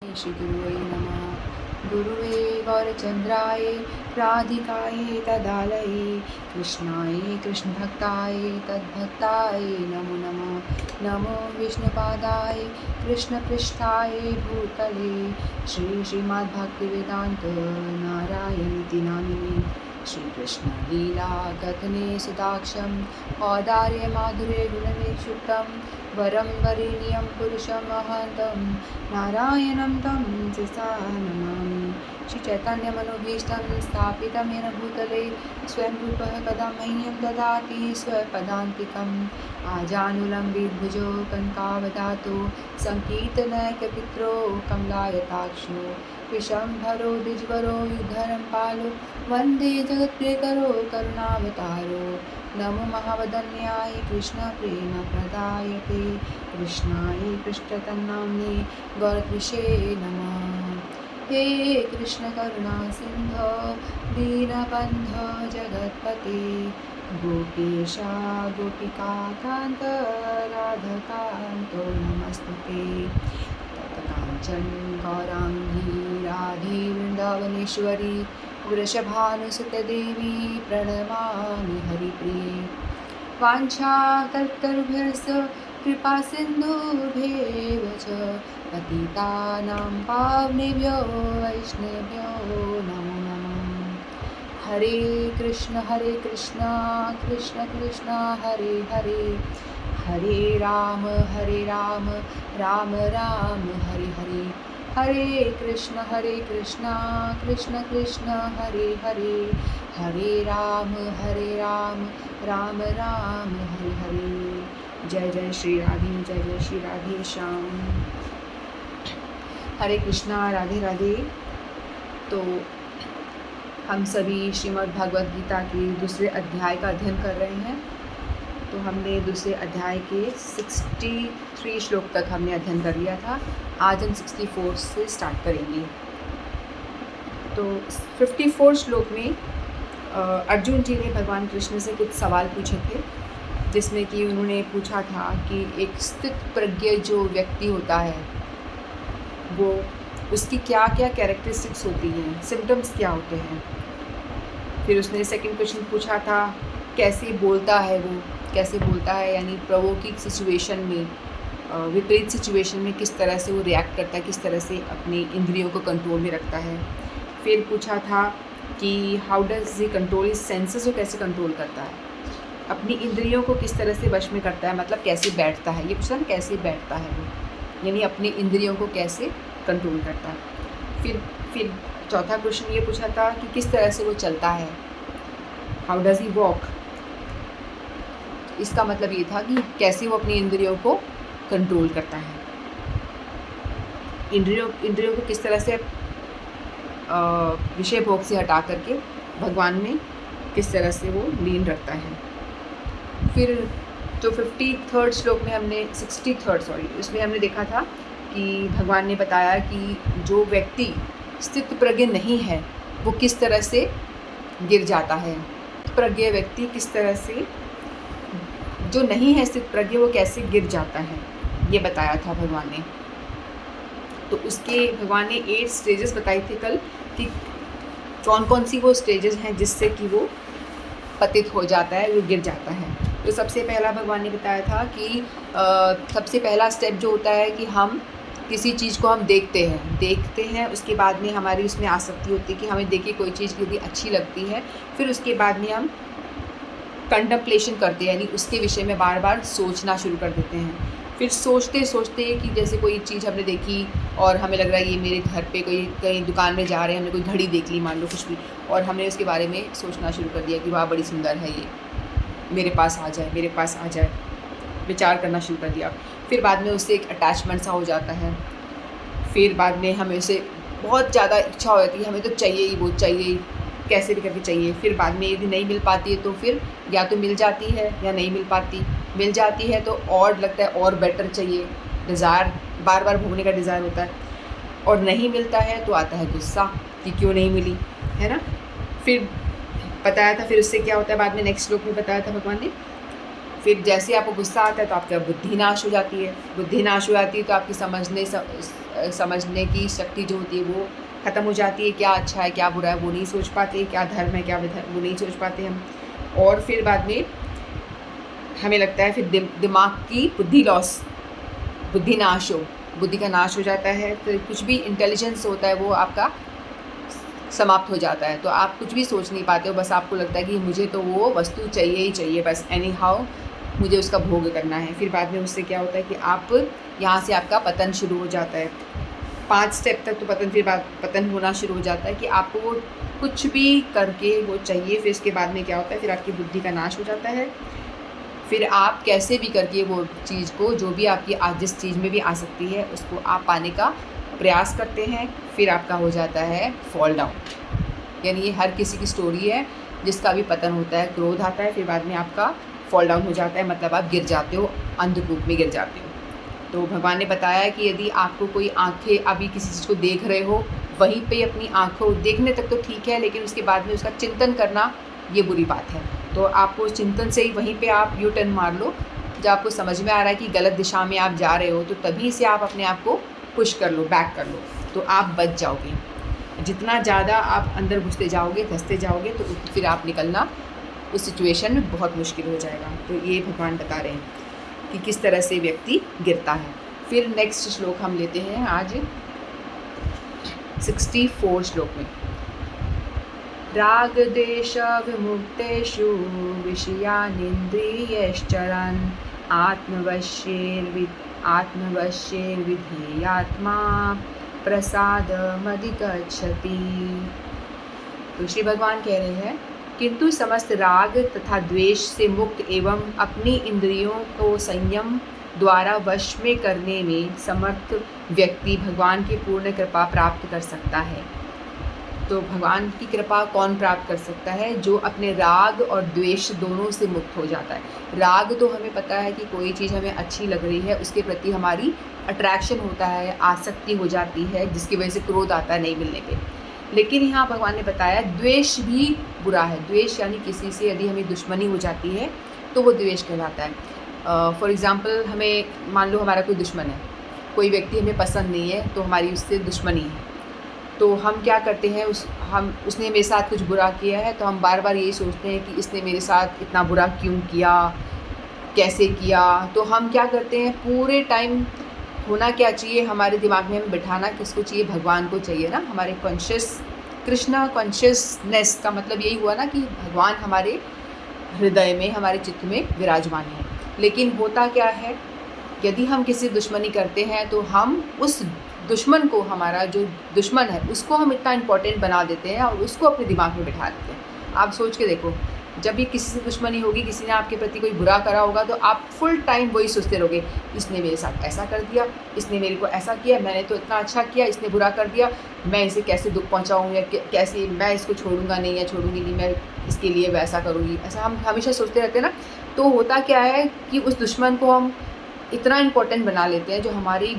श्री गुरुवे नमः। गुरुवे गौरचंद्राय राधिकाय तदालये कृष्णाय कृष्णभक्ताय तद्भक्ताय नमो नमः। नमो विष्णुपादाय कृष्णपृष्ठाय भूतले श्रीमद्भक्तिवेदान्त नारायणीति नामिने श्रीकृष्ण लीला कथने सुदाक्षं औदार्य माधुर्य गुणनिक्षुप्तं वरं वरेण्यं पुरुषं महन्तं नारायणं तं शिरसा नमामि। श्रीचैतन्यमनोभीष्टं स्थापितं येन भूतले स्वयं रूपः कदा मह्यं ददाति स्वपदान्तिकम् आजानुलम्बितभुजो कनकावदातो सङ्कीर्तनैकपित्रो कमलायताक्षो विशम्भरो द्विजवरो युधरं पालो वन्दे जगत्प्रियकरो करुणावतारो। नमो महावदन्याय कृष्णप्रेमप्रदायते कृष्णाय कृष्णतन्नाम्ने गौरद्विषे नमः। हे कृष्ण करुणा सिंधो दीनबन्धो जगत्पते गोपेशा गोपिकान्त राधकान्तो नमस्तुते। तप्तकाञ्चन गौराङ्गी राधे वृन्दावनेश्वरी वृषभानुसुते देवी प्रणमामि हरिप्रिये। वाञ्छाकल्पतरुभ्यश्च कृपासिन्धुभ्येव च पतितानां पावनेभ्यो वैष्णवेभ्यो नमो नमः। हरे कृष्ण कृष्ण कृष्ण हरे हरे हरे राम राम राम हरे हरे। हरे कृष्ण कृष्ण कृष्ण हरे हरे हरे राम राम राम हरे हरे। जय जय श्री राधे, जय जय श्री राधे श्याम। हरे कृष्णा, राधे राधे। तो हम सभी श्रीमद् भगवद गीता के दूसरे अध्याय का अध्ययन कर रहे हैं। तो हमने दूसरे अध्याय के 63 श्लोक तक हमने अध्ययन कर लिया था। आज हम 64 से स्टार्ट करेंगे। तो 54 श्लोक में अर्जुन जी ने भगवान कृष्ण से कुछ सवाल पूछे थे, जिसमें कि उन्होंने पूछा था कि एक स्थित प्रज्ञ जो व्यक्ति होता है वो उसकी क्या क्या कैरेक्टरिस्टिक्स होती हैं, सिम्टम्स क्या होते हैं। फिर उसने सेकंड क्वेश्चन पूछा था कैसे बोलता है वो, कैसे बोलता है यानी प्रोवोकिंग सिचुएशन में, विपरीत सिचुएशन में किस तरह से वो रिएक्ट करता है, किस तरह से अपनी इंद्रियों को कंट्रोल में रखता है। फिर पूछा था कि how does he control his senses, वो कैसे कंट्रोल करता है, अपनी इंद्रियों को किस तरह से वश में करता है, मतलब कैसे बैठता है। ये पूछा कैसे बैठता है वो, यानी अपनी इंद्रियों को कैसे कंट्रोल करता है। फिर चौथा क्वेश्चन ये पूछा था कि किस तरह से वो चलता है, हाउ डज ही वॉक। इसका मतलब ये था कि कैसे वो अपनी इंद्रियों को कंट्रोल करता है, इंद्रियों को किस तरह से विषय भोग से हटा करके भगवान में किस तरह से वो लीन रखता है। फिर जो 53rd श्लोक में हमने 63rd सॉरी उसमें हमने देखा था कि भगवान ने बताया कि जो व्यक्ति स्थित प्रज्ञ नहीं है वो किस तरह से गिर जाता है। प्रज्ञ व्यक्ति किस तरह से, जो नहीं है स्थित प्रज्ञ, वो कैसे गिर जाता है, ये बताया था भगवान ने। तो उसके भगवान ने 8 स्टेजेस बताई थी कल कि कौन कौन सी वो स्टेजेस हैं जिससे कि वो पतित हो जाता है, वो गिर जाता है। तो सबसे पहला भगवान ने बताया था कि सबसे पहला स्टेप जो होता है कि हम किसी चीज़ को हम देखते हैं, उसके बाद में हमारी उसमें आसक्ति होती है कि हमें देख के कोई चीज़ यदि अच्छी लगती है, फिर उसके बाद में हम कंटेम्पलेशन करते हैं, यानी उसके विषय में बार बार सोचना शुरू कर देते हैं। फिर सोचते सोचते कि जैसे कोई चीज़ हमने देखी और हमें लग रहा है ये मेरे घर पे कोई कहीं दुकान में जा रहे हैं, हमने कोई घड़ी देख ली मान लो कुछ भी, और हमने उसके बारे में सोचना शुरू कर दिया कि वाह बड़ी सुंदर है ये, मेरे पास आ जाए, विचार करना शुरू कर दिया। फिर बाद में उससे एक अटैचमेंट सा हो जाता है। फिर बाद में हमें उसे बहुत ज़्यादा इच्छा हो जाती है, हमें तो चाहिए ही, वो चाहिए, कैसे भी करके चाहिए। फिर बाद में यदि नहीं मिल पाती है तो फिर या तो मिल जाती है या नहीं मिल पाती। मिल जाती है तो और लगता है और बेटर चाहिए, डिज़ायर बार बार भोगने का डिज़ायर होता है। और नहीं मिलता है तो आता है गुस्सा कि क्यों नहीं मिली, है ना। फिर बताया था फिर उससे क्या होता है बाद में नेक्स्ट श्लोक में बताया था भगवान ने। फिर जैसे आपको गुस्सा आता है तो आपका बुद्धि नाश हो जाती है, बुद्धि नाश हो जाती है तो आपकी समझने की शक्ति जो होती है वो ख़त्म हो जाती है, क्या अच्छा है क्या बुरा है वो नहीं सोच पाते, क्या धर्म है क्या विधर्म वो नहीं सोच पाते हम। और फिर बाद में हमें लगता है फिर दिमाग की बुद्धि नाश हो, बुद्धि का नाश हो जाता है, फिर कुछ भी इंटेलिजेंस होता है वो आपका समाप्त हो जाता है, तो आप कुछ भी सोच नहीं पाते हो, बस आपको लगता है कि मुझे तो वो वस्तु चाहिए ही चाहिए, बस एनी हाउ मुझे उसका भोग करना है। फिर बाद में उससे क्या होता है कि आप यहाँ से आपका पतन शुरू हो जाता है, 5 स्टेप तक तो पतन होना शुरू हो जाता है कि आपको वो कुछ भी करके वो चाहिए। फिर इसके बाद में क्या होता है, फिर आपकी बुद्धि का नाश हो जाता है, फिर आप कैसे भी करके वो चीज़ को, जो भी आपकी आज जिस चीज़ में भी आ सकती है उसको आप पाने का प्रयास करते हैं, फिर आपका हो जाता है फॉल डाउन। यानी ये हर किसी की स्टोरी है जिसका भी पतन होता है, क्रोध आता है, फिर बाद में आपका फॉल डाउन हो जाता है, मतलब आप गिर जाते हो, अंधकूप में गिर जाते हो। तो भगवान ने बताया कि यदि आपको कोई आंखें अभी किसी चीज़ को देख रहे हो, वहीं पे अपनी आँखों देखने तक तो ठीक है, लेकिन उसके बाद में उसका चिंतन करना ये बुरी बात है। तो आपको चिंतन से ही वहीं पे आप यू टर्न मार लो, जब आपको समझ में आ रहा है कि गलत दिशा में आप जा रहे हो तो तभी से आप अपने आप को पुश कर लो, बैक कर लो, तो आप बच जाओगे। जितना ज़्यादा आप अंदर घुसते जाओगे, धंसते जाओगे, तो फिर आप निकलना उस सिचुएशन में बहुत मुश्किल हो जाएगा। तो ये भगवान बता रहे हैं कि किस तरह से व्यक्ति गिरता है। फिर नेक्स्ट श्लोक हम लेते हैं आज 64 श्लोक में। राग देश विमुक्तेषु विषयानिन्द्रियश्चरन् आत्मवश्येर्विधेयात्मा प्रसादमधिगच्छति। तो श्री भगवान कह रहे हैं, किंतु समस्त राग तथा द्वेष से मुक्त एवं अपनी इंद्रियों को संयम द्वारा वश में करने में समर्थ व्यक्ति भगवान की पूर्ण कृपा प्राप्त कर सकता है। तो भगवान की कृपा कौन प्राप्त कर सकता है? जो अपने राग और द्वेष दोनों से मुक्त हो जाता है। राग तो हमें पता है कि कोई चीज़ हमें अच्छी लग रही है, उसके प्रति हमारी अट्रैक्शन होता है, आसक्ति हो जाती है, जिसकी वजह से क्रोध आता है नहीं मिलने पे। लेकिन यहाँ भगवान ने बताया द्वेष भी बुरा है। द्वेष यानी किसी से यदि हमें दुश्मनी हो जाती है तो वो द्वेष कहलाता है। फॉर एग्ज़ाम्पल, हमें मान लो हमारा कोई दुश्मन है, कोई व्यक्ति हमें पसंद नहीं है तो हमारी उससे दुश्मनी है, तो हम क्या करते हैं, उसने मेरे साथ कुछ बुरा किया है तो हम बार बार यही सोचते हैं कि इसने मेरे साथ इतना बुरा क्यों किया, कैसे किया। तो हम क्या करते हैं, पूरे टाइम होना क्या चाहिए हमारे दिमाग में, हमें बिठाना किसको चाहिए, भगवान को चाहिए ना। हमारे कृष्णा कॉन्शियसनेस का मतलब यही हुआ ना कि भगवान हमारे हृदय में, हमारे चित्त में विराजमान है। लेकिन होता क्या है, यदि हम किसी दुश्मनी करते हैं तो हम उस दुश्मन को, हमारा जो दुश्मन है उसको हम इतना इम्पोर्टेंट बना देते हैं और उसको अपने दिमाग में बिठा देते हैं। आप सोच के देखो, जब भी किसी से दुश्मनी होगी, किसी ने आपके प्रति कोई बुरा करा होगा, तो आप फुल टाइम वही सोचते रहोगे, इसने मेरे साथ ऐसा कर दिया, इसने मेरे को ऐसा किया, मैंने तो इतना अच्छा किया, इसने बुरा कर दिया, मैं इसे कैसे दुख पहुंचाऊं, या कैसे मैं इसको छोड़ूंगा नहीं या छोड़ूंगी नहीं, मैं इसके लिए वैसा करूँगी, ऐसा हम हमेशा सोचते रहते हैं ना। तो होता क्या है कि उस दुश्मन को हम इतना इम्पोर्टेंट बना लेते हैं, जो हमारी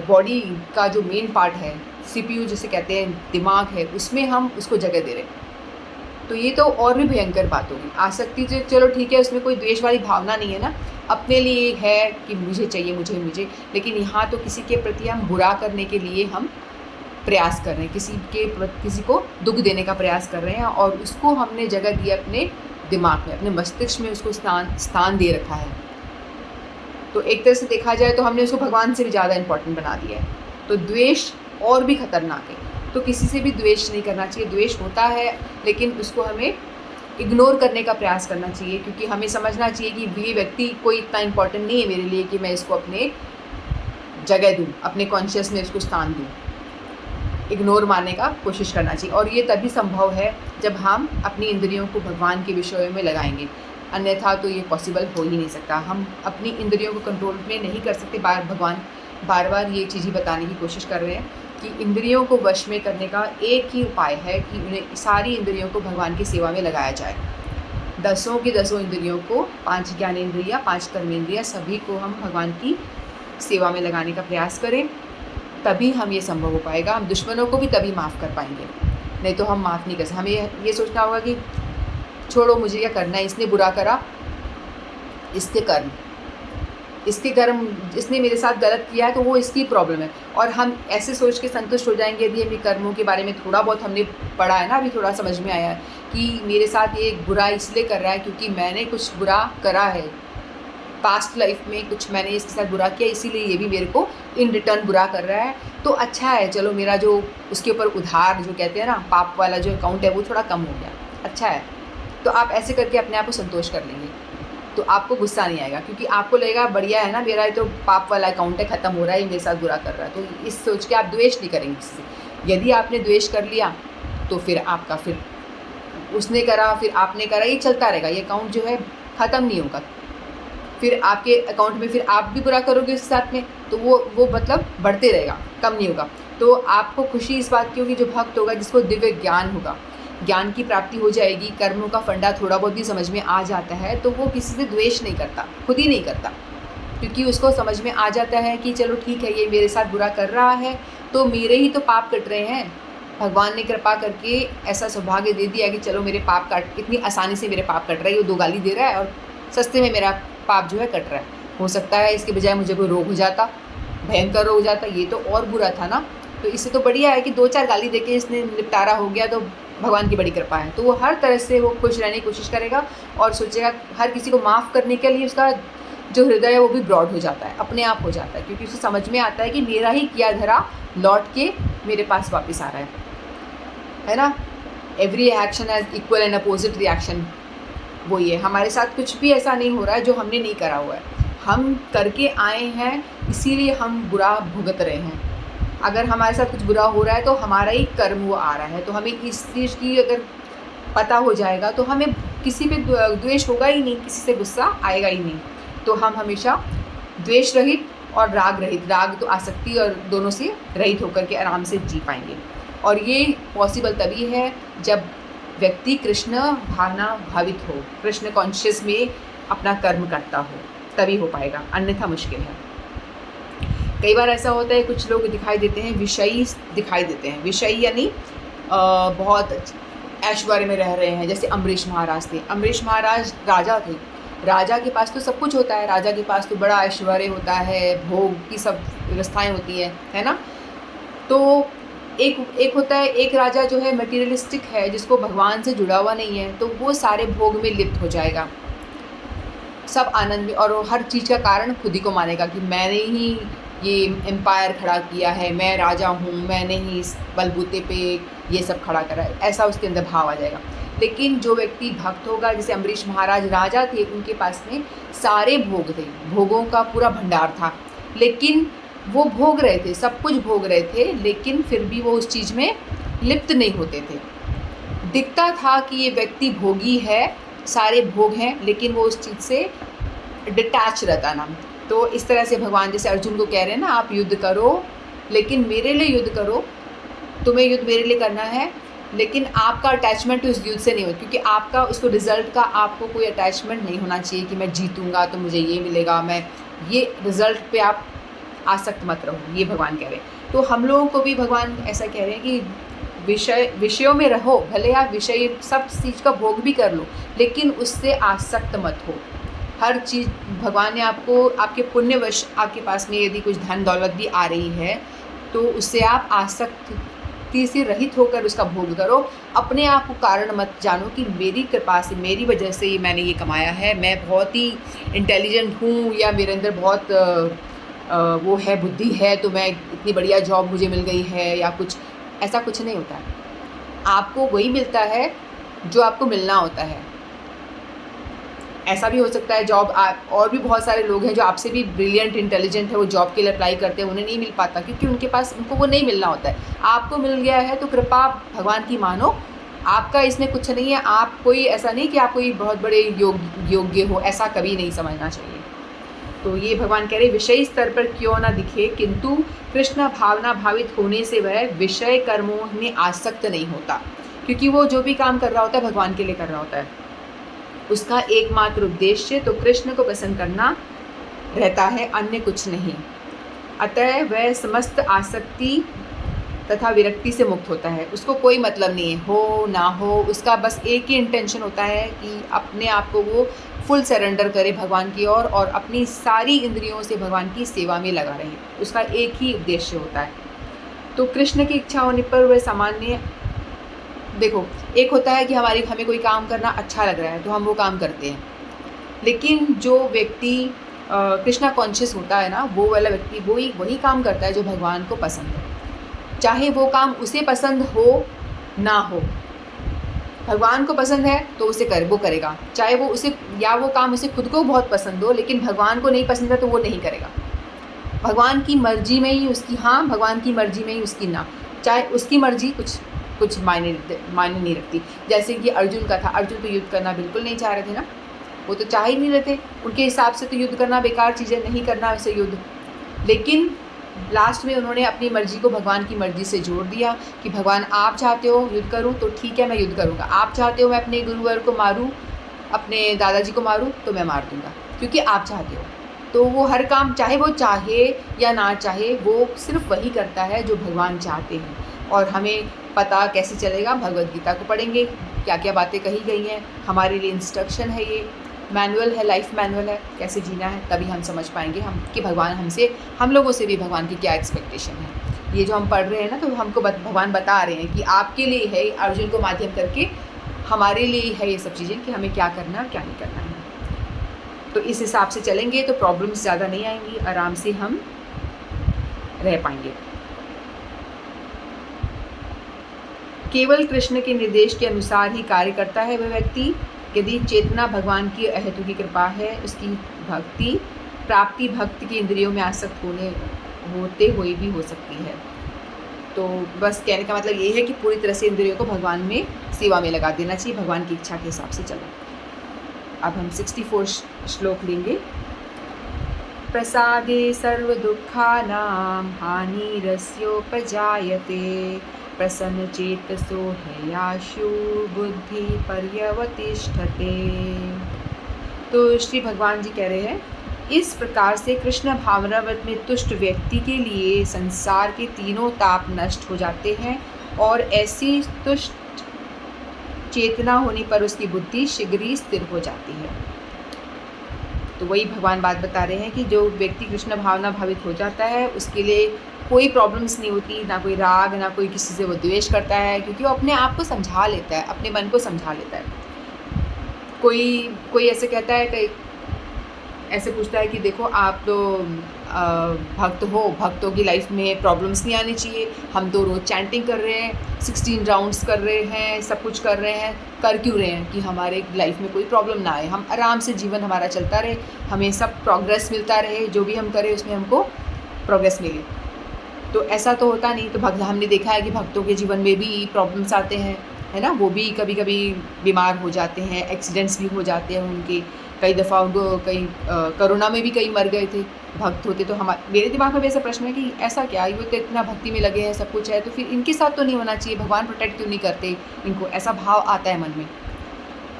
बॉडी का जो मेन पार्ट है, CPU जिसे कहते हैं, दिमाग है, उसमें हम उसको जगह दे रहे हैं। तो ये तो और भी भयंकर बात होगी। आसक्ति से चलो ठीक है, उसमें कोई द्वेष वाली भावना नहीं है ना, अपने लिए है कि मुझे चाहिए, मुझे। लेकिन यहाँ तो किसी के प्रति हम बुरा करने के लिए हम प्रयास कर रहे हैं, किसी को दुख देने का प्रयास कर रहे हैं, और उसको हमने जगह दी अपने दिमाग में, अपने मस्तिष्क में उसको स्थान दे रखा है। तो एक तरह से देखा जाए तो हमने उसको भगवान से भी ज़्यादा इम्पोर्टेंट बना दिया है। तो द्वेष और भी खतरनाक है। तो किसी से भी द्वेष नहीं करना चाहिए। द्वेष होता है, लेकिन उसको हमें इग्नोर करने का प्रयास करना चाहिए, क्योंकि हमें समझना चाहिए कि ये व्यक्ति कोई इतना इम्पोर्टेंट नहीं है मेरे लिए कि मैं इसको अपने जगह दूँ, अपने कॉन्शियस में उसको स्थान दूँ। इग्नोर मारने का कोशिश करना चाहिए, और ये तभी संभव है जब हम अपनी इंद्रियों को भगवान के विषयों में लगाएंगे, अन्यथा तो ये पॉसिबल हो ही नहीं सकता। हम अपनी इंद्रियों को कंट्रोल में नहीं कर सकते। भगवान बार बार ये चीज़ ही बताने की कोशिश कर रहे हैं कि इंद्रियों को वश में करने का एक ही उपाय है कि उन्हें सारी इंद्रियों को भगवान की सेवा में लगाया जाए। 10 की 10 इंद्रियों को, 5 ज्ञानेंद्रियाँ, 5 कर्मेंद्रियाँ, सभी को हम भगवान की सेवा में लगाने का प्रयास करें, तभी हम ये संभव हो पाएगा। हम दुश्मनों को भी तभी माफ़ कर पाएंगे, नहीं तो हम माफ़ नहीं कर सकते। हमें ये सोचना होगा कि छोड़ो, मुझे क्या करना है, इसने बुरा करा, इसके कर्म, इसने मेरे साथ गलत किया है तो वो इसकी प्रॉब्लम है। और हम ऐसे सोच के संतुष्ट हो जाएंगे यदि हमें कर्मों के बारे में थोड़ा बहुत हमने पढ़ा है ना, अभी थोड़ा समझ में आया है कि मेरे साथ ये बुरा इसलिए कर रहा है क्योंकि मैंने कुछ बुरा करा है, पास्ट लाइफ में कुछ मैंने इसके साथ बुरा किया, इसीलिए ये भी मेरे को इन रिटर्न बुरा कर रहा है। तो अच्छा है, चलो मेरा जो उसके ऊपर उधार जो कहते हैं ना, पाप वाला जो अकाउंट है वो थोड़ा कम हो गया, अच्छा है। तो आप ऐसे करके अपने आप को संतोष कर लेंगे तो आपको गुस्सा नहीं आएगा, क्योंकि आपको लगेगा बढ़िया है ना, मेरा तो पाप वाला अकाउंट है, ख़त्म हो रहा है, ये मेरे साथ बुरा कर रहा है। तो इस सोच के आप द्वेष नहीं करेंगे किसी। यदि आपने द्वेष कर लिया तो फिर आपका फिर उसने करा फिर आपने करा, ये चलता रहेगा, ये अकाउंट जो है ख़त्म नहीं होगा। फिर आपके अकाउंट में फिर आप भी बुरा करोगे उसके साथ में, तो वो मतलब बढ़ते रहेगा, कम नहीं होगा। तो आपको खुशी इस बात की होगी, जो भक्त होगा जिसको दिव्य ज्ञान होगा, ज्ञान की प्राप्ति हो जाएगी, कर्मों का फंडा थोड़ा बहुत भी समझ में आ जाता है, तो वो किसी से द्वेष नहीं करता, खुद ही नहीं करता, क्योंकि उसको समझ में आ जाता है कि चलो ठीक है, ये मेरे साथ बुरा कर रहा है तो मेरे ही तो पाप कट रहे हैं। भगवान ने कृपा करके ऐसा सौभाग्य दे दिया कि चलो मेरे पाप काट, इतनी आसानी से मेरे पाप कट रहा है, ये 2 गाली दे रहा है और सस्ते में मेरा पाप जो है कट रहा है। हो सकता है इसके बजाय मुझे कोई रोग हो जाता, भयंकर रोग हो जाता, ये तो और बुरा था ना। तो इससे तो बढ़िया है कि 2-4 गाली देके इसने निपटारा हो गया, तो भगवान की बड़ी कृपा है। तो वो हर तरह से वो खुश रहने की कोशिश करेगा और सोचेगा हर किसी को माफ़ करने के लिए उसका जो हृदय है वो भी ब्रॉड हो जाता है, अपने आप हो जाता है, क्योंकि उसे समझ में आता है कि मेरा ही किया धरा लौट के मेरे पास वापस आ रहा है ना। Every action has equal and opposite reaction, वो ये हमारे साथ कुछ भी ऐसा नहीं हो रहा है जो हमने नहीं करा हुआ है, हम करके आए हैं, इसीलिए हम बुरा भुगत रहे हैं। अगर हमारे साथ कुछ बुरा हो रहा है तो हमारा ही कर्म वो आ रहा है, तो हमें इस चीज़ की अगर पता हो जाएगा तो हमें किसी पे द्वेष होगा ही नहीं, किसी से गुस्सा आएगा ही नहीं। तो हम हमेशा द्वेष रहित और राग रहित, राग तो आसक्ति और दोनों से रहित होकर के आराम से जी पाएंगे। और ये पॉसिबल तभी है जब व्यक्ति कृष्ण भावना भावित हो, कृष्ण कॉन्शियस में अपना कर्म करता हो, तभी हो पाएगा, अन्यथा मुश्किल है। कई बार ऐसा होता है, कुछ लोग दिखाई देते हैं विषयी दिखाई देते हैं, विषयी यानी बहुत ऐश्वर्य में रह रहे हैं, जैसे अम्बरीश महाराज थे। अम्बरीश महाराज राजा थे, राजा के पास तो सब कुछ होता है, राजा के पास तो बड़ा ऐश्वर्य होता है, भोग की सब व्यवस्थाएं होती है ना। तो एक होता है, एक राजा जो है मटीरियलिस्टिक है, जिसको भगवान से जुड़ा हुआ नहीं है, तो वो सारे भोग में लिप्त हो जाएगा, सब आनंद में, और हर चीज़ का कारण खुद ही को मानेगा कि मैंने ही ये एम्पायर खड़ा किया है, मैं राजा हूँ, मैंने ही इस बलबूते पे ये सब खड़ा करा है, ऐसा उसके अंदर भाव आ जाएगा। लेकिन जो व्यक्ति भक्त होगा, जैसे अम्बरीश महाराज राजा थे, उनके पास में सारे भोग थे, भोगों का पूरा भंडार था, लेकिन वो भोग रहे थे, सब कुछ भोग रहे थे, लेकिन फिर भी वो उस चीज़ में लिप्त नहीं होते थे। दिखता था कि ये व्यक्ति भोगी है, सारे भोग हैं, लेकिन वो उस चीज़ से डिटैच रहता ना। तो इस तरह से भगवान जैसे अर्जुन को कह रहे हैं ना, आप युद्ध करो लेकिन मेरे लिए युद्ध करो, तुम्हें युद्ध मेरे लिए करना है, लेकिन आपका अटैचमेंट उस युद्ध से नहीं हो, क्योंकि आपका उसको रिज़ल्ट का आपको कोई अटैचमेंट नहीं होना चाहिए कि मैं जीतूँगा तो मुझे ये मिलेगा, मैं ये रिज़ल्ट पे आप आसक्त मत रहो, ये भगवान कह रहे हैं। तो हम लोगों को भी भगवान ऐसा कह रहे हैं कि विषयों में रहो, भले आप विषय सब चीज़ का भोग भी कर लो, लेकिन उससे आसक्त मत हो। हर चीज़ भगवान ने आपको आपके पुण्यवश आपके पास में यदि कुछ धन दौलत भी आ रही है तो उससे आप आसक्ति से रहित होकर उसका भोग करो। अपने आप को कारण मत जानो कि मेरी कृपा से, मेरी वजह से ये मैंने ये कमाया है, मैं बहुत ही इंटेलिजेंट हूँ, या मेरे अंदर बहुत वो है, बुद्धि है, तो मैं इतनी बढ़िया जॉब मुझे मिल गई है, या कुछ ऐसा कुछ नहीं होता है। आपको वही मिलता है जो आपको मिलना होता है। ऐसा भी हो सकता है जॉब और भी बहुत सारे लोग हैं जो आपसे भी ब्रिलियंट इंटेलिजेंट है, वो जॉब के लिए अप्लाई करते हैं, उन्हें नहीं मिल पाता क्योंकि उनको वो नहीं मिलना होता है। आपको मिल गया है तो कृपा भगवान की मानो, आपका इसमें कुछ नहीं है। आप कोई ऐसा नहीं कि आप कोई बहुत बड़े योग्य हो, ऐसा कभी नहीं समझना चाहिए। तो ये भगवान कह रहे विषय स्तर पर क्यों ना दिखे, किंतु कृष्ण भावना भावित होने से वह विषय कर्मों में आसक्त नहीं होता, क्योंकि वो जो भी काम कर रहा होता है भगवान के लिए कर रहा होता है। उसका एकमात्र उद्देश्य तो कृष्ण को प्रसन्न करना रहता है, अन्य कुछ नहीं। अतः वह समस्त आसक्ति तथा विरक्ति से मुक्त होता है। उसको कोई मतलब नहीं है, हो ना हो, उसका बस एक ही इंटेंशन होता है कि अपने आप को वो फुल सरेंडर करे भगवान की ओर और अपनी सारी इंद्रियों से भगवान की सेवा में लगा रहे। उसका एक ही उद्देश्य होता है। तो कृष्ण की इच्छा होने पर वह सामान्य, देखो एक होता है कि हमें कोई काम करना अच्छा लग रहा है तो हम वो काम करते हैं, लेकिन जो व्यक्ति कृष्णा कॉन्शियस होता है ना, वो वाला व्यक्ति वही काम करता है जो भगवान को पसंद है, चाहे वो काम उसे पसंद हो ना हो। भगवान को पसंद है तो वो करेगा, चाहे वो काम उसे खुद को बहुत पसंद हो, लेकिन भगवान को नहीं पसंद है तो वो नहीं करेगा। भगवान की मर्जी में ही उसकी हाँ, भगवान की मर्जी में ही उसकी ना, चाहे उसकी मर्जी कुछ मायने नहीं रखती। जैसे कि अर्जुन का था, अर्जुन तो युद्ध करना बिल्कुल नहीं चाह रहे थे ना, वो तो चाह ही नहीं रहे थे, उनके हिसाब से तो युद्ध करना बेकार चीज़ है, नहीं करना वैसे युद्ध। लेकिन लास्ट में उन्होंने अपनी मर्जी को भगवान की मर्जी से जोड़ दिया कि भगवान आप चाहते हो युद्ध करूं तो ठीक है, मैं युद्ध करूंगा। आप चाहते हो मैं अपने गुरुवर को मारूं, अपने दादाजी को मारूं, तो मैं मार दूंगा, क्योंकि आप चाहते हो। तो वो हर काम, चाहे वो चाहे या ना चाहे, वो सिर्फ वही करता है जो भगवान चाहते हैं। और हमें पता कैसे चलेगा? भगवद गीता को पढ़ेंगे, क्या क्या बातें कही गई हैं, हमारे लिए इंस्ट्रक्शन है, ये मैनुअल है, लाइफ मैनुअल है, कैसे जीना है, तभी हम समझ पाएंगे कि भगवान हम लोगों से भी भगवान की क्या एक्सपेक्टेशन है। ये जो हम पढ़ रहे हैं ना, तो हमको भगवान बता रहे हैं कि आपके लिए है, अर्जुन को माध्यम करके हमारे लिए है ये सब चीज़ें, कि हमें क्या करना है और क्या नहीं करना है। तो इस हिसाब से चलेंगे तो प्रॉब्लम्स ज़्यादा नहीं आएंगी, आराम से हम रह पाएंगे। केवल कृष्ण के निर्देश के अनुसार ही कार्य करता है वह व्यक्ति। यदि चेतना भगवान की अहेतु की कृपा है, उसकी भक्ति प्राप्ति भक्त की इंद्रियों में आसक्त होते हुए भी हो सकती है। तो बस कहने का मतलब ये है कि पूरी तरह से इंद्रियों को भगवान में सेवा में लगा देना चाहिए, भगवान की इच्छा के हिसाब से चलो। अब हम 64 श्लोक लेंगे। प्रसादे सर्व दुखानां हानिरस्योपजायते प्रसन्न चेतसो हयाशु बुद्धि पर्यवतिष्ठते। तो श्री भगवान जी कह रहे हैं, इस प्रकार से कृष्ण भावनाव्रत में तुष्ट व्यक्ति के लिए संसार के तीनों ताप नष्ट हो जाते हैं और ऐसी तुष्ट चेतना होने पर उसकी बुद्धि शीघ्र ही स्थिर हो जाती है। तो वही भगवान बात बता रहे हैं कि जो व्यक्ति कृष्ण भावना भावित हो जाता है, उसके लिए कोई प्रॉब्लम्स नहीं होती, ना कोई राग, ना कोई किसी से वो द्वेष करता है, क्योंकि वो अपने आप को समझा लेता है, अपने मन को समझा लेता है। कोई ऐसे कहता है, कई ऐसे पूछता है कि देखो आप तो भक्त हो, भक्तों की लाइफ में प्रॉब्लम्स नहीं आनी चाहिए, हम तो रोज़ चैंटिंग कर रहे हैं, 16 राउंड्स कर रहे हैं, सब कुछ कर रहे हैं, कर क्यों रहे हैं? कि हमारे लाइफ में कोई प्रॉब्लम ना आए, हम आराम से जीवन हमारा चलता रहे, हमें सब प्रोग्रेस मिलता रहे, जो भी हम करें उसमें हमको प्रोग्रेस मिले। तो ऐसा तो होता नहीं। तो हमने देखा है कि भक्तों के जीवन में भी प्रॉब्लम्स आते हैं, है ना, वो भी कभी कभी बीमार हो जाते हैं, एक्सीडेंट्स भी हो जाते हैं उनके। कई दफ़ा उनको कोरोना में भी कई मर गए थे भक्त होते। तो मेरे दिमाग में भी ऐसा प्रश्न है कि ऐसा क्या, ये तो इतना भक्ति में लगे हैं, सब कुछ है, तो फिर इनके साथ तो नहीं होना चाहिए, भगवान प्रोटेक्ट क्यों नहीं करते इनको? ऐसा भाव आता है मन में।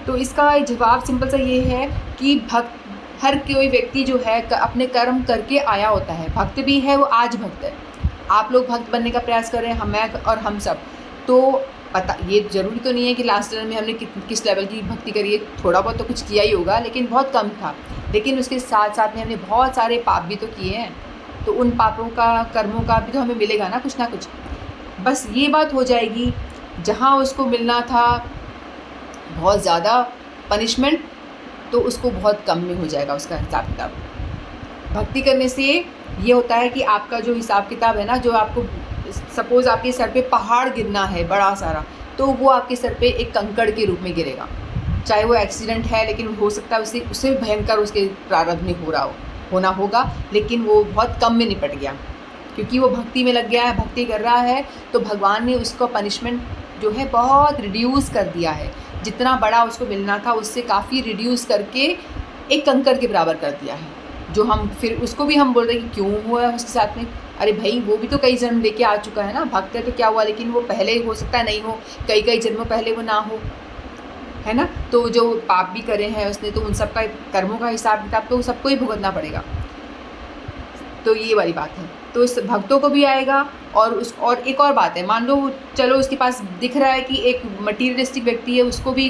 तो इसका जवाब सिंपल सा ये है कि हर कोई व्यक्ति जो है अपने कर्म करके आया होता है, भक्त भी है, वो आज भक्त है। आप लोग भक्त बनने का प्रयास कर रहे हैं, मैं और हम सब, तो पता ये ज़रूरी तो नहीं है कि लास्ट जन्म में हमने किस लेवल की भक्ति करी है, थोड़ा बहुत तो कुछ किया ही होगा, लेकिन बहुत कम था। लेकिन उसके साथ साथ में हमने बहुत सारे पाप भी तो किए हैं, तो उन पापों का, कर्मों का भी तो हमें मिलेगा ना कुछ ना कुछ। बस ये बात हो जाएगी, जहाँ उसको मिलना था बहुत ज़्यादा पनिशमेंट, तो उसको बहुत कम में हो जाएगा उसका हिसाब किताब। भक्ति करने से ये होता है कि आपका जो हिसाब किताब है ना, जो आपको सपोज़ आपके सर पे पहाड़ गिरना है बड़ा सारा, तो वो आपके सर पे एक कंकड़ के रूप में गिरेगा। चाहे वो एक्सीडेंट है, लेकिन हो सकता है उससे भयंकर उसके प्रारब्ध में होना होगा, लेकिन वो बहुत कम में निपट गया, क्योंकि वो भक्ति में लग गया है, भक्ति कर रहा है। तो भगवान ने उसको पनिशमेंट जो है बहुत रिड्यूस कर दिया है, जितना बड़ा उसको मिलना था उससे काफ़ी रिड्यूस करके एक कंकड़ के बराबर कर दिया है। जो हम फिर उसको भी हम बोल रहे हैं कि क्यों हुआ उसके साथ में, अरे भाई वो भी तो कई जन्म लेके आ चुका है ना, भक्त है तो क्या हुआ, लेकिन वो पहले हो सकता है नहीं हो, कई जन्मों पहले वो ना हो, है ना। तो जो पाप भी करे हैं उसने, तो उन सब का कर्मों का हिसाब किताब तो सबको ही भुगतना पड़ेगा। तो ये वाली बात है, तो इस भक्तों को भी आएगा। और एक और बात है, मान लो चलो उसके पास दिख रहा है कि एक मटीरियलिस्टिक व्यक्ति है, उसको भी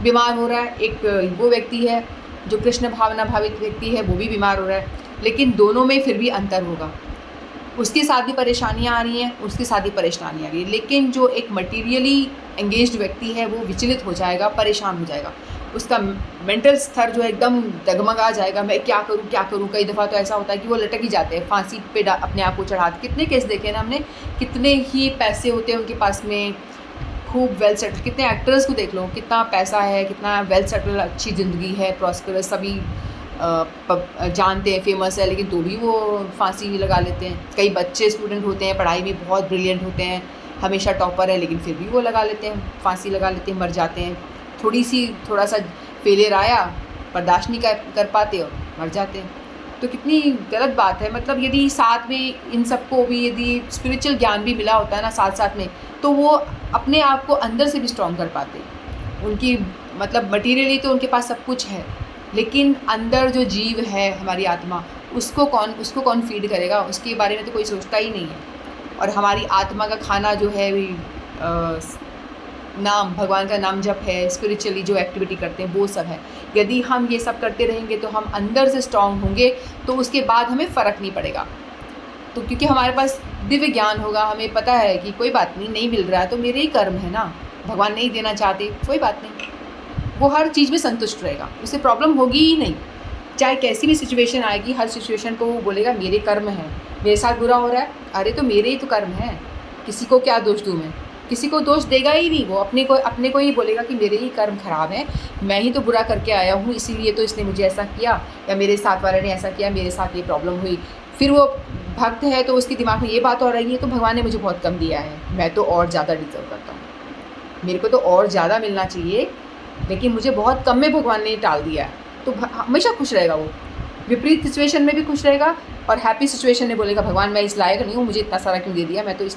बीमार हो रहा है, एक वो व्यक्ति है जो कृष्ण भावना भावित व्यक्ति है वो भी बीमार हो रहा है, लेकिन दोनों में फिर भी अंतर होगा। उसके साथ भी परेशानियाँ आ रही हैं, उसके साथ भी परेशानी आ रही है, लेकिन जो एक मटीरियली एंगेज्ड व्यक्ति है वो विचलित हो जाएगा, परेशान हो जाएगा। उसका मेंटल स्तर जो है एकदम डगमगा जाएगा, मैं क्या करूँ क्या करूँ। कई दफ़ा तो ऐसा होता है कि वो लटक ही जाते हैं, फांसी पे अपने आप को चढ़ा। कितने केस देखे ना हमने, कितने ही पैसे होते हैं उनके पास में, खूब वेल सेटल। कितने एक्टर्स को देख लो, कितना पैसा है, कितना वेल सेटल, अच्छी ज़िंदगी है, प्रॉस्परस, सभी जानते हैं, फेमस है, लेकिन तो भी वो फांसी लगा लेते हैं। कई बच्चे स्टूडेंट होते हैं, पढ़ाई में बहुत ब्रिलियंट होते हैं, हमेशा टॉपर है, लेकिन फिर भी वो लगा लेते हैं, फांसी लगा लेते हैं, मर जाते हैं। थोड़ा सा फेलियर आया, बर्दाश्त नहीं कर पाते और मर जाते हैं। तो कितनी गलत बात है। मतलब यदि साथ में इन सबको भी यदि स्पिरिचुअल ज्ञान भी मिला होता है ना साथ साथ में, तो वो अपने आप को अंदर से भी स्ट्रॉन्ग कर पाते। उनकी मतलब मटीरियली तो उनके पास सब कुछ है, लेकिन अंदर जो जीव है, हमारी आत्मा, उसको कौन फीड करेगा, उसके बारे में तो कोई सोचता ही नहीं है। और हमारी आत्मा का खाना जो है नाम, भगवान का नाम जप है, स्पिरिचुअली जो एक्टिविटी करते हैं वो सब है। यदि हम ये सब करते रहेंगे तो हम अंदर से स्ट्रॉन्ग होंगे, तो उसके बाद हमें फ़र्क नहीं पड़ेगा। तो क्योंकि हमारे पास दिव्य ज्ञान होगा, हमें पता है कि कोई बात नहीं मिल रहा है तो मेरे ही कर्म है ना, भगवान नहीं देना चाहते, कोई बात नहीं। वो हर चीज़ में संतुष्ट रहेगा, उसे प्रॉब्लम होगी ही नहीं। चाहे कैसी भी सिचुएशन आएगी, हर सिचुएशन को वो बोलेगा मेरे कर्म हैं, मेरे साथ बुरा हो रहा है, अरे तो मेरे ही तो कर्म हैं, किसी को क्या दोष दूँ मैं। किसी को दोष देगा ही नहीं, वो अपने को ही बोलेगा कि मेरे ही कर्म खराब हैं, मैं ही तो बुरा करके आया हूँ, इसीलिए तो इसने मुझे ऐसा किया, या मेरे साथ वाले ने ऐसा किया, मेरे साथ ये प्रॉब्लम हुई। फिर वो भक्त है तो उसके दिमाग में ये बात हो रही है, तो भगवान ने मुझे बहुत कम दिया है, मैं तो और ज़्यादा डिज़र्व करता हूँ, मेरे को तो और ज़्यादा मिलना चाहिए, लेकिन मुझे बहुत कम में भगवान ने टाल दिया है। तो हमेशा खुश रहेगा वो, विपरीत सिचुएशन में भी खुश रहेगा, और हैप्पी सिचुएशन में बोलेगा भगवान मैं इस लायक नहीं हूँ, मुझे इतना सारा क्यों दे दिया, मैं तो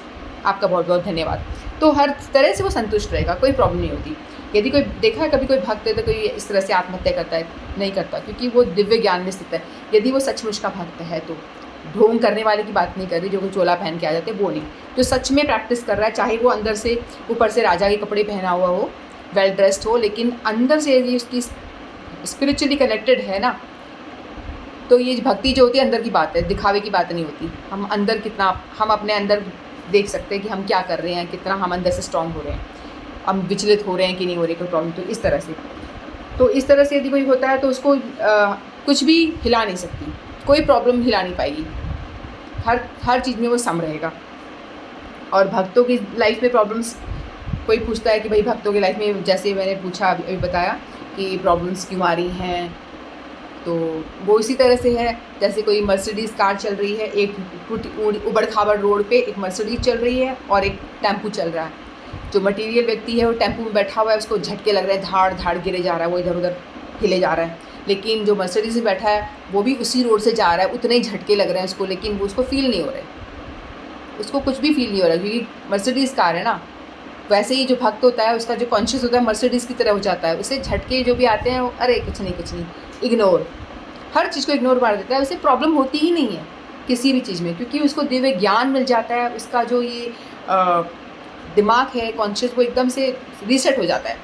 आपका बहुत बहुत धन्यवाद। तो हर तरह से वो संतुष्ट रहेगा, कोई प्रॉब्लम नहीं होती। यदि कोई देखा है कभी कोई भक्त है तो कोई इस तरह से आत्महत्या करता है, नहीं करता, क्योंकि वो दिव्य ज्ञान में स्थित है। यदि वो सचमुच का भक्त है तो, ढोंग करने वाले की बात नहीं कर रही, जो कोई चोला पहन के आ जाते वो नहीं, जो सच में प्रैक्टिस कर रहा है, चाहे वो अंदर से ऊपर से राजा के कपड़े पहना हुआ हो, वेल ड्रेस्ड हो, लेकिन अंदर से यदि उसकी स्पिरिचुअली कनेक्टेड है ना, तो ये भक्ति जो होती है अंदर की बात है, दिखावे की बात नहीं होती। हम अंदर कितना, हम अपने अंदर देख सकते हैं कि हम क्या कर रहे हैं, कितना हम अंदर से स्ट्रॉन्ग हो रहे हैं, हम विचलित हो रहे हैं कि नहीं हो रहे, कोई प्रॉब्लम। तो इस तरह से यदि कोई होता है तो उसको कुछ भी हिला नहीं सकती, कोई प्रॉब्लम हिला नहीं पाएगी, हर चीज़ में वो सम रहेगा। और भक्तों की लाइफ में प्रॉब्लम्स, कोई पूछता है कि भाई भक्तों की लाइफ में, जैसे मैंने पूछा अभी बताया कि प्रॉब्लम्स क्यों आ रही हैं, तो वो इसी तरह से है जैसे कोई मर्सिडीज़ कार चल रही है, एक उबड़ खाबड़ रोड पे एक मर्सिडीज़ चल रही है और एक टेम्पू चल रहा है। जो मटेरियल व्यक्ति है वो टेम्पू में बैठा हुआ है, उसको झटके लग रहे हैं, धाड़ धाड़ गिरे जा रहा है, वो इधर उधर हिले जा रहा है। लेकिन जो मर्सिडीज़ में बैठा है वो भी उसी रोड से जा रहा है, उतने ही झटके लग रहे हैं उसको, लेकिन वो उसको फील नहीं हो रहे, उसको कुछ भी फील नहीं हो रहा, क्योंकि मर्सिडीज़ कार है ना। वैसे ही जो भक्त होता है उसका जो कॉन्शियस होता है मर्सिडीज़ की तरह हो जाता है, उसे झटके जो भी आते हैं वो अरे कुछ नहीं, इग्नोर, हर चीज़ को इग्नोर मार देता है, उसे प्रॉब्लम होती ही नहीं है किसी भी चीज़ में, क्योंकि उसको दिव्य ज्ञान मिल जाता है। उसका जो ये दिमाग है, कॉन्शियस, वो एकदम से रीसेट हो जाता है,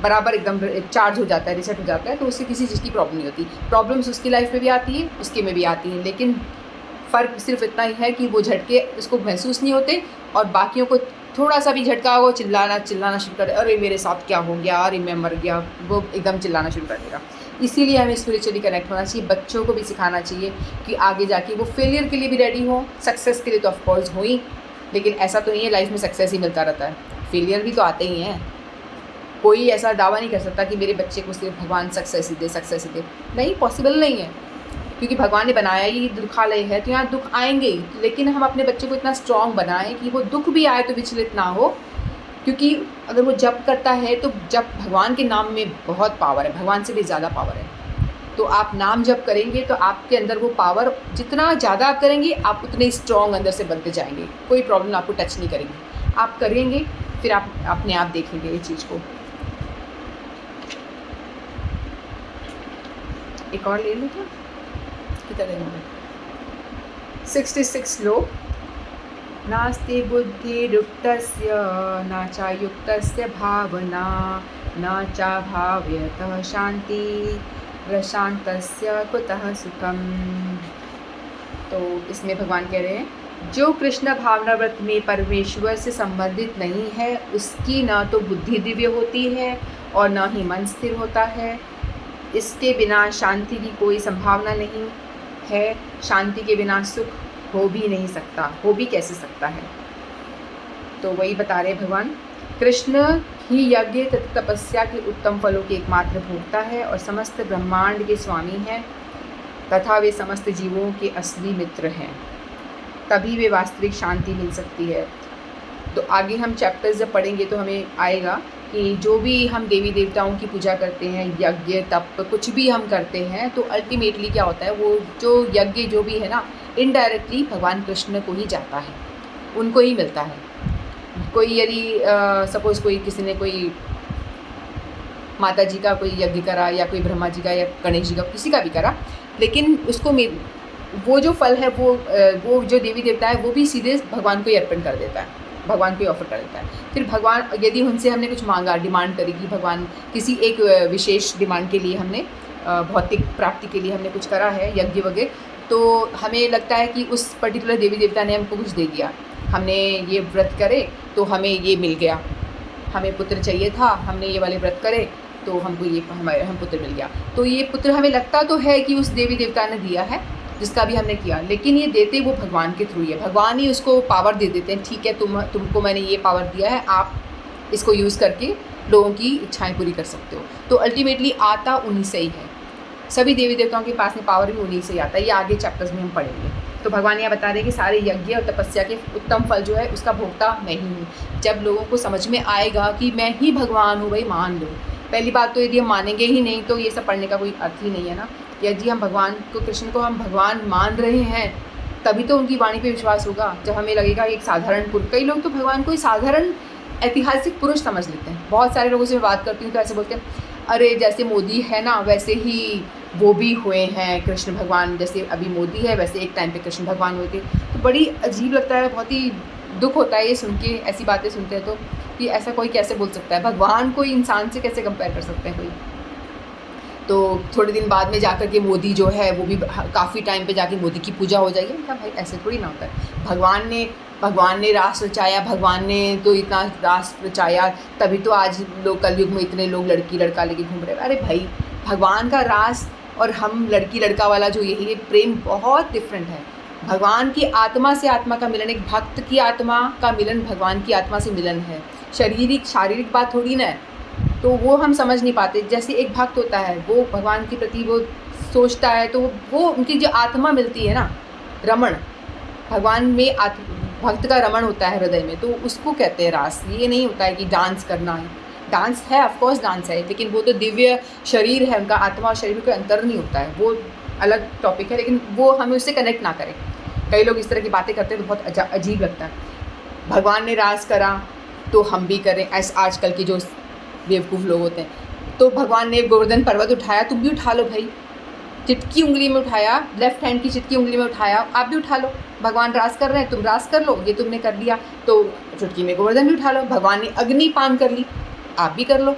बराबर एकदम चार्ज हो जाता है, रीसेट हो जाता है, तो उससे किसी चीज़ की प्रॉब्लम नहीं होती। प्रॉब्लम्स उसकी लाइफ में भी आती है, उसके में भी आती हैं, लेकिन फ़र्क सिर्फ इतना ही है कि वो झटके उसको महसूस नहीं होते, और बाकियों को थोड़ा सा भी झटका हो चिल्लाना शुरू कर, अरे मेरे साथ क्या हो गया, अरे मैं मर गया, वो एकदम चिल्लाना शुरू कर देगा। इसीलिए हमें स्पिरिचुअली कनेक्ट होना चाहिए, बच्चों को भी सिखाना चाहिए कि आगे जाके वो फेलियर के लिए भी रेडी हो, सक्सेस के लिए तो ऑफकोर्स हो ही, लेकिन ऐसा तो नहीं है लाइफ में सक्सेस ही मिलता रहता है, फेलियर भी तो आते ही हैं। कोई ऐसा दावा नहीं कर सकता कि मेरे बच्चे को सिर्फ भगवान सक्सेस ही दे, नहीं, पॉसिबल नहीं है, क्योंकि भगवान ने बनाया ही दुखालय है, तो यहाँ दुख आएंगे ही, लेकिन हम अपने बच्चे को इतना स्ट्रॉन्ग बनाएं कि वो दुख भी आए तो विचलित ना हो, क्योंकि अगर वो जप करता है तो जप, भगवान के नाम में बहुत पावर है, भगवान से भी ज़्यादा पावर है। तो आप नाम जप करेंगे तो आपके अंदर वो पावर, जितना ज़्यादा आप करेंगे आप उतने स्ट्रॉन्ग अंदर से बनते जाएंगे, कोई प्रॉब्लम आपको टच नहीं करेगी। आप करेंगे फिर आप अपने आप देखेंगे ये चीज़ को। एक और ले लो क्या, कितना लेंगे, 66 लोग नास्ति बुद्धिरुक्तस्य न च युक्तस्य भावना न च भाव्यतः शांति प्रशांतस्य कुतः सुखम। तो इसमें भगवान कह रहे हैं जो कृष्ण भावना व्रत में परमेश्वर से संबंधित नहीं है उसकी न तो बुद्धि दिव्य होती है और न ही मन स्थिर होता है। इसके बिना शांति की कोई संभावना नहीं है। शांति के बिना सुख हो भी नहीं सकता, हो भी कैसे सकता है। तो वही बता रहे भगवान, कृष्ण ही यज्ञ तथा तपस्या के उत्तम फलों के एकमात्र भोक्ता है और समस्त ब्रह्मांड के स्वामी हैं तथा वे समस्त जीवों के असली मित्र हैं, तभी वे वास्तविक शांति मिल सकती है। तो आगे हम चैप्टर्स जब पढ़ेंगे तो हमें आएगा कि जो भी हम देवी देवताओं की पूजा करते हैं, यज्ञ तप कुछ भी हम करते हैं, तो अल्टीमेटली क्या होता है, वो जो यज्ञ जो भी है ना, इनडायरेक्टली भगवान कृष्ण को ही जाता है, उनको ही मिलता है। कोई यदि सपोज़ कोई किसी ने कोई माता जी का कोई यज्ञ करा या कोई ब्रह्मा जी का या गणेश जी का किसी का भी करा, लेकिन उसको वो जो फल है वो जो देवी देवता है वो भी सीधे भगवान को ही अर्पण कर देता है, भगवान को ही ऑफर कर देता है। फिर भगवान यदि उनसे हमने कुछ मांगा, डिमांड करी कि भगवान किसी एक विशेष डिमांड के लिए हमने भौतिक प्राप्ति के लिए हमने कुछ करा है यज्ञ वगैरह, तो हमें लगता है कि उस पर्टिकुलर देवी देवता ने हमको कुछ दे दिया, हमने ये व्रत करे तो हमें ये मिल गया, हमें पुत्र चाहिए था, हमने ये वाले व्रत करे तो हमको ये हम पुत्र मिल गया। तो ये पुत्र हमें लगता तो है कि उस देवी देवता ने दिया है जिसका भी हमने किया, लेकिन ये देते वो भगवान के थ्रू ही है। भगवान ही उसको पावर दे देते हैं, ठीक है तुमको मैंने ये पावर दिया है, आप इसको यूज़ करके लोगों की इच्छाएं पूरी कर सकते हो। तो अल्टीमेटली आता उन्हीं से ही है, सभी देवी देवताओं के पास में पावर भी उन्हीं से ही आता है। ये आगे चैप्टर्स में हम पढ़ेंगे। तो भगवान यहाँ बता रहे हैं कि सारे यज्ञ और तपस्या के उत्तम फल जो है उसका भोक्ता मैं ही हूँ। जब लोगों को समझ में आएगा कि मैं ही भगवान हूँ, भाई मान लो। पहली बात तो यदि हम मानेंगे ही नहीं तो ये सब पढ़ने का कोई अर्थ ही नहीं है ना। यदि हम भगवान को, कृष्ण को हम भगवान मान रहे हैं, तभी तो उनकी वाणी पे विश्वास होगा। जब हमें लगेगा एक साधारण पुरुष, कई लोग तो भगवान को साधारण ऐतिहासिक पुरुष समझ लेते हैं। बहुत सारे लोगों से मैं बात करती हूँ तो ऐसे बोलते हैं, अरे जैसे मोदी है ना वैसे ही वो भी हुए हैं कृष्ण भगवान, जैसे अभी मोदी है वैसे एक टाइम पे कृष्ण भगवान हुए थे। तो बड़ी अजीब लगता है, बहुत ही दुख होता है ये सुन के, ऐसी बातें सुनते हैं तो कि ऐसा कोई कैसे बोल सकता है, भगवान कोई इंसान से कैसे कंपेयर कर सकते हैं कोई। तो थोड़े दिन बाद में जाकर के मोदी जो है वो भी काफ़ी टाइम पे जाके मोदी की पूजा हो जाएगी। क्या भाई, ऐसे थोड़ी ना होता है। भगवान ने रास रचाया, भगवान ने तो इतना रास रचाया, तभी तो आज लोग कलयुग में इतने लोग लड़की लड़का लेके घूम रहे हैं। अरे भाई, भगवान का रास और हम लड़की लड़का वाला जो यही प्रेम बहुत डिफरेंट है। भगवान की आत्मा से आत्मा का मिलन, एक भक्त की आत्मा का मिलन भगवान की आत्मा से मिलन है। शारीरिक बात थोड़ी ना है, तो वो हम समझ नहीं पाते। जैसे एक भक्त होता है, वो भगवान के प्रति वो सोचता है, तो वो उनकी जो आत्मा मिलती है ना, रमण, भगवान में भक्त का रमण होता है हृदय में, तो उसको कहते हैं रास। ये नहीं होता है कि डांस करना है। डांस है, ऑफकोर्स डांस है, लेकिन वो तो दिव्य शरीर है उनका, आत्मा और शरीर में कोई अंतर नहीं होता है, वो अलग टॉपिक है। लेकिन वो हमें उससे कनेक्ट ना करें। कई लोग इस तरह की बातें करते हैं तो बहुत अजीब लगता है। भगवान ने रास करा तो हम भी करें, ऐसे आजकल के जो बेवकूफ़ लोग होते हैं। तो भगवान ने गोवर्धन पर्वत उठाया, तुम भी उठा लो भाई। चिटकी उंगली में उठाया, लेफ्ट हैंड की चिटकी उंगली में उठाया, आप भी उठा लो। भगवान रास कर रहे हैं, तुम रास कर लो, ये तुमने कर लिया तो चुटकी में गोवर्धन भी उठा लो। भगवान ने अग्नि पान कर ली, आप भी कर लो।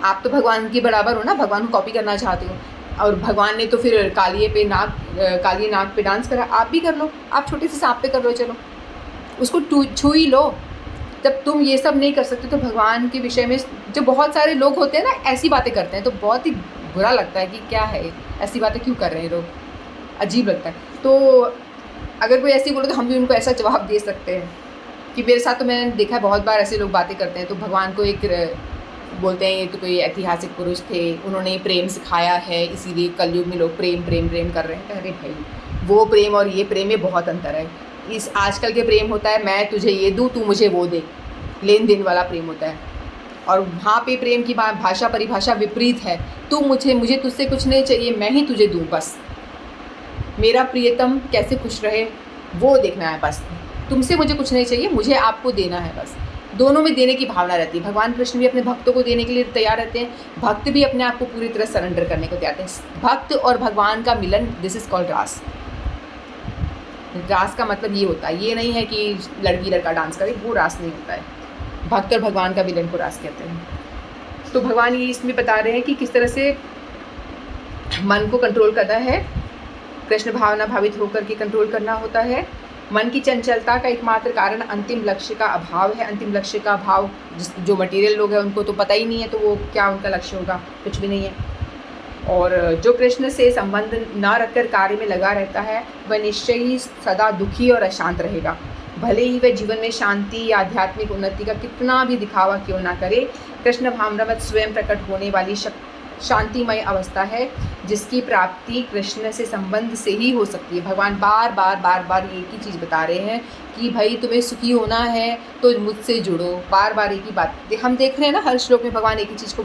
आप तो भगवान के बराबर हो ना, भगवान को कॉपी करना चाहते हो। और भगवान ने तो फिर कालिए नाग पे डांस करा, आप भी कर लो। आप छोटे से सांप पे कर लो, चलो उसको छू ही लो। जब तुम ये सब नहीं कर सकते तो भगवान के विषय में जो बहुत सारे लोग होते हैं ना, ऐसी बातें करते हैं तो बहुत ही बुरा लगता है कि क्या है, ऐसी बातें क्यों कर रहे हैं लोग, अजीब लगता है। तो अगर कोई ऐसी बोले तो हम भी उनको ऐसा जवाब दे सकते हैं कि मेरे साथ तो मैंने देखा है बहुत बार ऐसे लोग बातें करते हैं। तो भगवान को एक बोलते हैं ये तो कोई ऐतिहासिक पुरुष थे, उन्होंने प्रेम सिखाया है, इसीलिए कलयुग में लोग प्रेम प्रेम प्रेम कर रहे हैं। अरे भाई, वो प्रेम और ये प्रेम में बहुत अंतर है। इस आजकल के प्रेम होता है मैं तुझे ये दूँ तू मुझे वो दे, लेन देन वाला प्रेम होता है। और वहाँ पे प्रेम की भाषा परिभाषा विपरीत है। तू मुझे तुझसे कुछ नहीं चाहिए, मैं ही तुझे दूँ, बस मेरा प्रियतम कैसे खुश रहे वो देखना है, बस तुमसे मुझे कुछ नहीं चाहिए, मुझे आपको देना है, बस। दोनों में देने की भावना रहती है। भगवान कृष्ण भी अपने भक्तों को देने के लिए तैयार रहते हैं, भक्त भी अपने आप को पूरी तरह सरेंडर करने को तैयार हैं। भक्त और भगवान का मिलन, दिस इज़ कॉल्ड रास। रास का मतलब ये होता है, ये नहीं है कि लड़की लड़का डांस करे, वो रास नहीं होता है। भक्त और भगवान का मिलन को रास कहते हैं। तो भगवान ये इसमें बता रहे हैं कि किस तरह से मन को कंट्रोल करना है, कृष्ण भावना भावित होकर के कंट्रोल करना होता है। मन की चंचलता का एकमात्र कारण अंतिम लक्ष्य का अभाव है। अंतिम लक्ष्य का अभाव जो मटेरियल लोग हैं उनको तो पता ही नहीं है, तो वो क्या उनका लक्ष्य होगा, कुछ भी नहीं है। और जो कृष्ण से संबंध ना रखकर कार्य में लगा रहता है वह निश्चय ही सदा दुखी और अशांत रहेगा। भले ही वह जीवन में शांति या आध्यात्मिक उन्नति का कितना भी दिखावा क्यों ना करे, कृष्ण भावनावत स्वयं प्रकट होने वाली शांतिमय अवस्था है जिसकी प्राप्ति कृष्ण से संबंध से ही हो सकती है। भगवान बार बार एक ही चीज़ बता रहे हैं कि भाई तुम्हें सुखी होना है तो मुझसे जुड़ो। बार बार एक ही बात हम देख रहे हैं ना, हर श्लोक में भगवान एक ही चीज़ को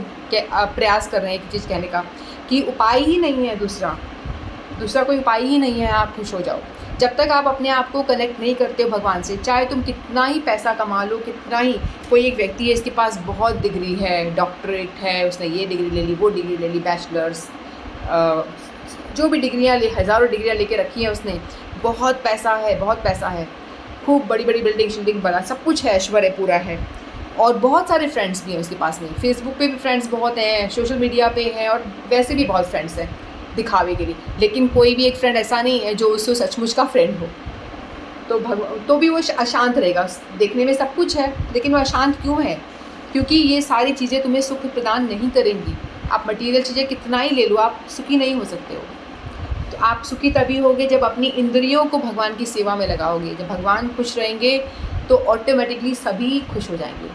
प्रयास कर रहे हैं, एक ही चीज़ कहने का कि उपाय ही नहीं है, दूसरा कोई उपाय ही नहीं है, आप खुश हो जाओ। जब तक आप अपने आप को कनेक्ट नहीं करते हो भगवान से, चाहे तुम कितना ही पैसा कमा लो, कितना ही, कोई एक व्यक्ति है इसके पास बहुत डिग्री है, डॉक्टरेट है, उसने ये डिग्री ले ली, वो डिग्री ले ली, बैचलर्स, जो भी डिग्रियाँ हज़ारों डिग्रियाँ लेके रखी हैं उसने, बहुत पैसा है, खूब बड़ी बड़ी बिल्डिंग बना, सब कुछ है, ऐश्वर्य पूरा है, और बहुत सारे फ्रेंड्स भी हैं उसके पास में। फेसबुक पे भी फ्रेंड्स बहुत हैं, सोशल मीडिया पे हैं, और वैसे भी बहुत फ्रेंड्स हैं दिखावे के लिए। लेकिन कोई भी एक फ्रेंड ऐसा नहीं है जो उससे सचमुच का फ्रेंड हो। तो भी वो अशांत रहेगा। देखने में सब कुछ है लेकिन वो अशांत क्यों है? क्योंकि ये सारी चीज़ें तुम्हें सुख प्रदान नहीं करेंगी। आप मटीरियल चीज़ें कितना ही ले लो, आप सुखी नहीं हो सकते हो। तो आप सुखी तभी होगे जब अपनी इंद्रियों को भगवान की सेवा में लगाओगे। जब भगवान खुश रहेंगे तो ऑटोमेटिकली सभी खुश हो जाएंगे।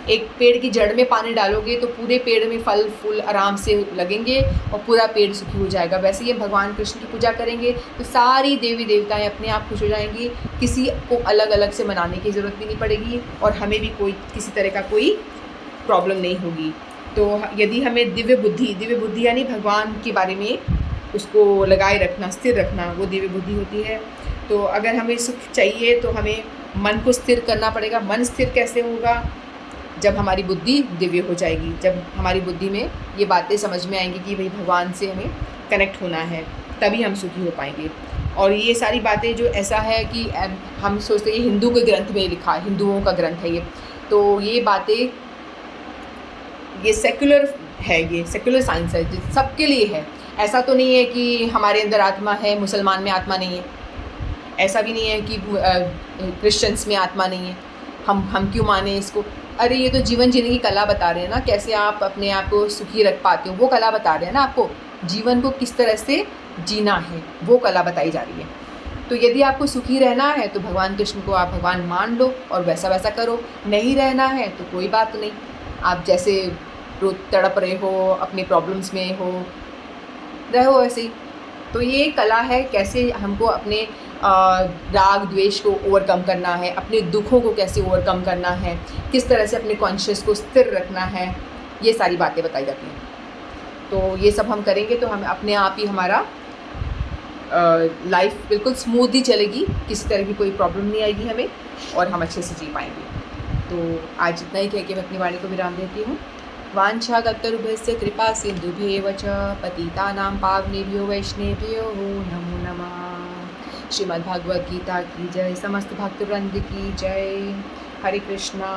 एक पेड़ की जड़ में पानी डालोगे तो पूरे पेड़ में फल फूल आराम से लगेंगे और पूरा पेड़ सुखी हो जाएगा। वैसे ही भगवान कृष्ण की पूजा करेंगे तो सारी देवी देवताएं अपने आप खुश हो जाएंगी। किसी को अलग अलग से मनाने की ज़रूरत भी नहीं पड़ेगी और हमें भी कोई किसी तरह का कोई प्रॉब्लम नहीं होगी। तो यदि हमें दिव्य बुद्धि यानी भगवान के बारे में उसको लगाए रखना, स्थिर रखना, वो दिव्य बुद्धि होती है। तो अगर हमें सुख चाहिए तो हमें मन को स्थिर करना पड़ेगा। मन स्थिर कैसे होगा? जब हमारी बुद्धि दिव्य हो जाएगी, जब हमारी बुद्धि में ये बातें समझ में आएंगी कि भाई भगवान से हमें कनेक्ट होना है, तभी हम सुखी हो पाएंगे। और ये सारी बातें जो ऐसा है कि हम सोचते हैं ये हिंदू के ग्रंथ में लिखा है, हिंदुओं का ग्रंथ है ये, तो ये बातें ये सेक्युलर है, ये सेक्युलर साइंस है, सबके लिए है। ऐसा तो नहीं है कि हमारे अंदर आत्मा है, मुसलमान में आत्मा नहीं है। ऐसा भी नहीं है कि क्रिश्चियंस में आत्मा नहीं है। हम क्यों माने इसको? अरे ये तो जीवन जीने की कला बता रहे हैं ना, कैसे आप अपने आप को सुखी रख पाते हो, वो कला बता रहे हैं ना आपको। जीवन को किस तरह से जीना है वो कला बताई जा रही है। तो यदि आपको सुखी रहना है तो भगवान कृष्ण को आप भगवान मान लो और वैसा वैसा करो। नहीं रहना है तो कोई बात नहीं, आप जैसे रोज तड़प रहे हो, अपने प्रॉब्लम्स में हो, रहो ऐसे ही। तो ये कला है कैसे हमको अपने राग द्वेष को ओवरकम करना है, अपने दुखों को कैसे ओवरकम करना है, किस तरह से अपने कॉन्शियस को स्थिर रखना है, ये सारी बातें बताई जाती हैं। तो ये सब हम करेंगे तो हम अपने आप ही हमारा लाइफ बिल्कुल स्मूथ ही चलेगी, किसी तरह की कोई प्रॉब्लम नहीं आएगी हमें और हम अच्छे से जी पाएंगे। तो आज इतना ही कह के मैं अपनी वाणी को विराम देती हूँ। वाञ्छाकल्पतरुभ्यश्च कृपा सिन्धुभ्येव च पतितानां पावनेभ्यो वैष्णवेभ्यो नमो नमः। श्रीमद् भागवत गीता की जय, समस्त भक्तवृंद की जय। हरे कृष्णा।